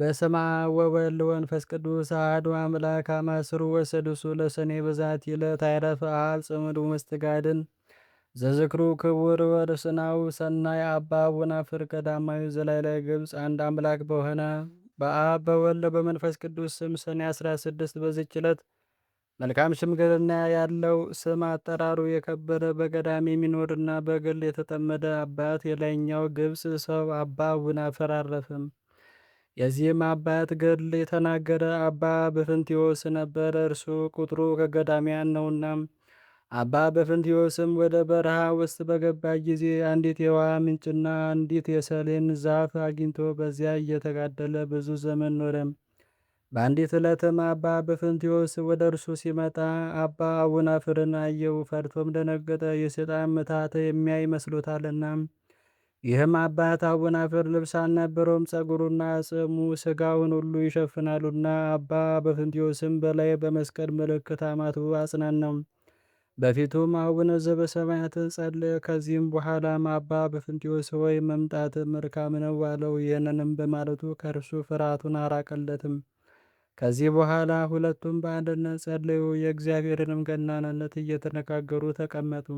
በስመ አብ ወወልድ ወመንፈስ ቅዱስ አሐዱ አምላክ አማስሩ ወሰዱሱ ለሰኔ በዛቲ ዕለት አይረፈ አብ ጽምዱ መስተጋድን ዘዝክሩ ክቡር ወርስናው ሰናይ አባ ወናፍር ቀዳማዊ ዘላይላይ ግብፅ። አንድ አምላክ በሆነ በአብ በወልድ በመንፈስ ቅዱስ ስም ሰኔ 16 በዚች ዕለት መልካም ሽምግልና ያለው ስም አጠራሩ የከበረ በገዳም የሚኖርና በግል የተጠመደ አባት የላይኛው ግብፅ ሰው አባ ወናፍር አረፈም። የዚህም አባት ገድል የተናገረ አባ በፍንቲዮስ ነበረ። እርሱ ቁጥሩ ከገዳሚያን ነውና። አባ በፍንቲዮስም ወደ በረሃ ውስጥ በገባ ጊዜ አንዲት የውሃ ምንጭና አንዲት የሰሌን ዛፍ አግኝቶ በዚያ እየተጋደለ ብዙ ዘመን ኖረም። በአንዲት ዕለትም አባ በፍንቲዮስ ወደ እርሱ ሲመጣ አባ አቡናፍርን አየው። ፈርቶም ደነገጠ፣ የሰይጣን ምታት የሚያይ መስሎታልና። ይህም አባት አቡናፍር ልብስ አልነበረውም፣ ጸጉሩና ጽሙ ስጋውን ሁሉ ይሸፍናሉና። አባ በፍንቲዮስም በላይ በመስቀል ምልክት አማትቦ አጽናናው። በፊቱም አቡነ ዘበሰማያት ጸለየ። ከዚህም በኋላም አባ በፍንቲዮስ ሆይ መምጣት መልካም ነው አለው። ይህንንም በማለቱ ከእርሱ ፍርሃቱን አራቀለትም። ከዚህ በኋላ ሁለቱም በአንድነት ጸለዩ፣ የእግዚአብሔርንም ገናንነት እየተነጋገሩ ተቀመጡ።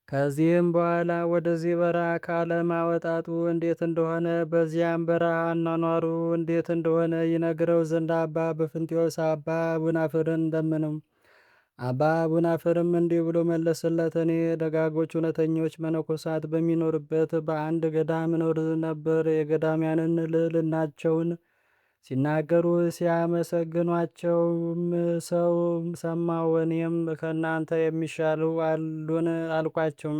ከዚህም በኋላ ወደዚህ በረሃ ካለማወጣጡ እንዴት እንደሆነ በዚያም በረሃ አኗኗሩ እንዴት እንደሆነ ይነግረው ዘንድ አባ በፍንቲዮስ አባ አቡናፍርን እንደምነው። አባ አቡናፍርም እንዲህ ብሎ መለሰለት። እኔ ደጋጎች እውነተኞች መነኮሳት በሚኖርበት በአንድ ገዳም እኖር ነበር። የገዳሚያንን ልዕልናቸውን ሲናገሩ ሲያመሰግኗቸውም ሰው ሰማሁ። እኔም ከእናንተ የሚሻሉ አሉን አልኳቸው።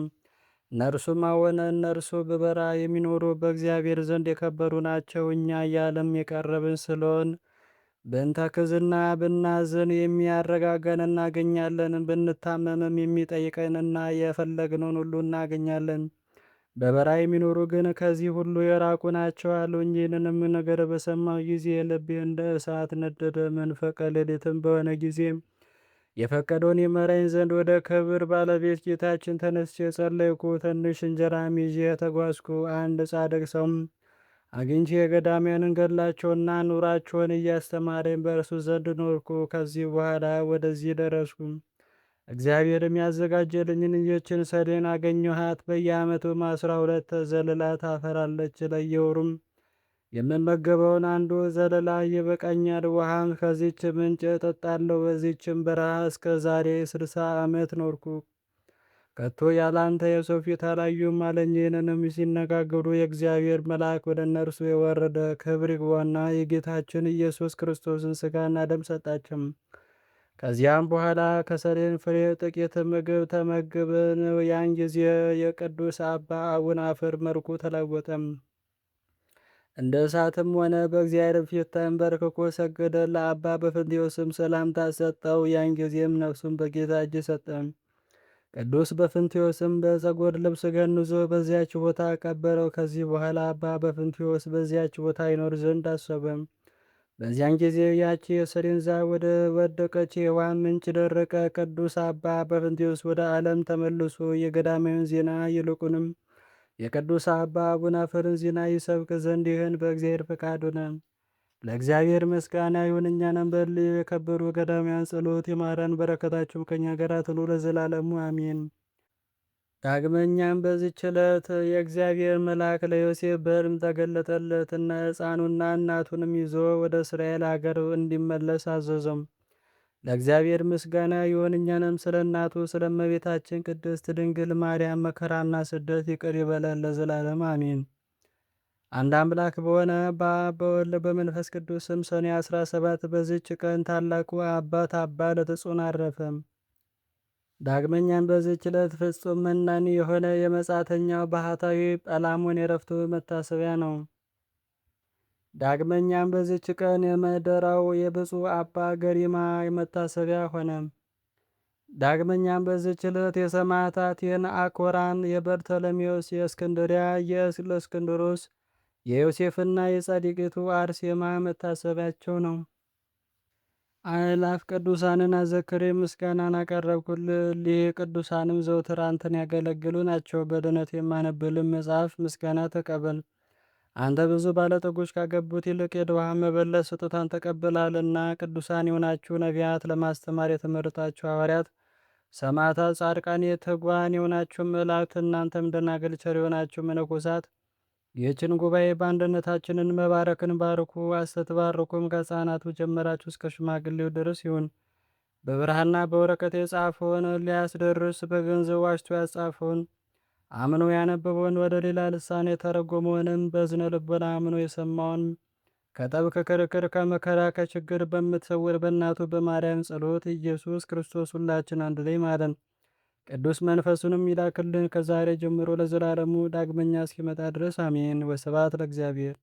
እነርሱም አዎን፣ እነርሱ በበረሃ የሚኖሩ በእግዚአብሔር ዘንድ የከበሩ ናቸው። እኛ እያለም የቀረብን ስለሆን ብንተክዝና ብናዝን የሚያረጋጋን እናገኛለን። ብንታመምም የሚጠይቀንና የፈለግነውን ሁሉ እናገኛለን። በበረሃ የሚኖሩ ግን ከዚህ ሁሉ የራቁ ናቸው አሉኝ። ይህንንም ነገር በሰማሁ ጊዜ ልቤ እንደ እሳት ነደደ። መንፈቀ ሌሊትም በሆነ ጊዜ የፈቀደውን ይመራኝ ዘንድ ወደ ክብር ባለቤት ጌታችን ተነስቼ ጸለይኩ። ትንሽ እንጀራም ይዤ ተጓዝኩ። አንድ ጻድቅ ሰውም አግኝቼ የገዳሚያንን ገድላቸውና ኑራቸውን እያስተማረኝ በእርሱ ዘንድ ኖርኩ። ከዚህ በኋላ ወደዚህ ደረስኩ። እግዚአብሔርም ያዘጋጀልኝን ይህችን ሰሌን አገኘኋት። በየዓመቱም 12 ዘለላ ታፈራለች። ለየወሩም የምመገበውን አንዱ ዘለላ ይበቃኛል። ውሃም ከዚች ምንጭ እጠጣለሁ። በዚችም በረሃ እስከ ዛሬ 60 ዓመት ኖርኩ። ከቶ ያላንተ የሰው ፊት አላዩም አለኝ። ይህንንም ሲነጋገሩ የእግዚአብሔር መልአክ ወደ እነርሱ የወረደ ክብር ይግባውና የጌታችን ኢየሱስ ክርስቶስን ሥጋና ደም ሰጣቸው። ከዚያም በኋላ ከሰሌን ፍሬ ጥቂት ምግብ ተመግበን። ያን ጊዜ የቅዱስ አባ አቡናፍር መልኩ ተለወጠም፣ እንደ እሳትም ሆነ። በእግዚአብሔር ፊት ተንበርክኮ ሰገደ። ለአባ በፍንቲዮስም ሰላምታ ሰጠው። ያን ጊዜም ነፍሱን በጌታ እጅ ሰጠ። ቅዱስ በፍንቲዮስም በፀጉር ልብስ ገንዞ በዚያች ቦታ ቀበረው። ከዚህ በኋላ አባ በፍንቲዮስ በዚያች ቦታ ይኖር ዘንድ አሰበም። በዚያን ጊዜ ያቺ የሰሌን ዛፍ ወደ ወደቀች የውሃ ምንጭ ደረቀ። ቅዱስ አባ በፍንቲዮስ ወደ ዓለም ተመልሶ የገዳማዊን ዜና ይልቁንም የቅዱስ አባ አቡናፍርን ዜና ይሰብክ ዘንድ ይህን በእግዚአብሔር ፈቃድ ሆነ። ለእግዚአብሔር ምስጋና ይሁን። እኛንም በል የከበሩ ገዳማውያን ጸሎት ይማረን፣ በረከታቸው ከኛ ጋር ትኑር ለዘላለሙ አሜን። ዳግመኛም በዚህች ዕለት የእግዚአብሔር መልአክ ለዮሴፍ በሕልም ተገለጠለትና ሕፃኑና እናቱንም ይዞ ወደ እስራኤል አገር እንዲመለስ አዘዘም። ለእግዚአብሔር ምስጋና ይሁን። እኛንም ስለ እናቱ ስለ እመቤታችን ቅድስት ድንግል ማርያም መከራና ስደት ይቅር ይበለን ለዘላለም አሜን። አንድ አምላክ በሆነ በአብ በወልድ በመንፈስ ቅዱስ ስም ሰኔ 17 በዚች ቀን ታላቁ አባት አባ ለትጹን አረፈም። ዳግመኛም በዚህች ዕለት ፍጹም መናኒ የሆነ የመጻተኛው ባህታዊ ጰላሞን የረፍቱ መታሰቢያ ነው። ዳግመኛም በዚህች ቀን የመደራው የብፁዕ አባ ገሪማ መታሰቢያ ሆነ። ዳግመኛም በዚህች ዕለት የሰማዕታት የነአኮራን፣ የበርተሎሜዎስ፣ የእስክንድሪያ፣ የእስክንድሮስ፣ የዮሴፍና የጻድቂቱ አርሴማ መታሰቢያቸው ነው። አእላፍ ቅዱሳንን አዘክሬ ምስጋናን አቀረብኩልህ። ቅዱሳንም ዘውትር አንተን ያገለግሉ ናቸው። በድነት የማነብልን መጽሐፍ ምስጋና ተቀበል። አንተ ብዙ ባለጠጎች ካገቡት ይልቅ የድሃ መበለት ስጦታን ተቀብላልና። ቅዱሳን የሆናችሁ ነቢያት፣ ለማስተማር የተመረጣችሁ ሐዋርያት፣ ሰማዕታት፣ ጻድቃን፣ የትጉሃን የሆናችሁ መላእክት፣ እናንተም ደናግል፣ ቸር የሆናችሁ መነኮሳት ይህችን ጉባኤ በአንድነታችንን መባረክን ባርኩ። አስተባርኩም ከሕፃናቱ ጀመራችሁ እስከ ሽማግሌው ድረስ ይሁን። በብርሃንና በወረቀት የጻፈውን ሊያስደርስ በገንዘብ ዋሽቶ ያጻፈውን አምኖ ያነበበውን ወደ ሌላ ልሳን የተረጎመውንም በዝነ ልቦና አምኖ የሰማውን ከጠብ ከክርክር ከመከራ ከችግር በምትሰውር በእናቱ በማርያም ጸሎት ኢየሱስ ክርስቶስ ሁላችን አንድ ላይ ማረን። ቅዱስ መንፈሱንም ይላክልን ከዛሬ ጀምሮ ለዘላለሙ ዳግመኛ እስኪመጣ ድረስ አሜን። ወስብሐት ለእግዚአብሔር።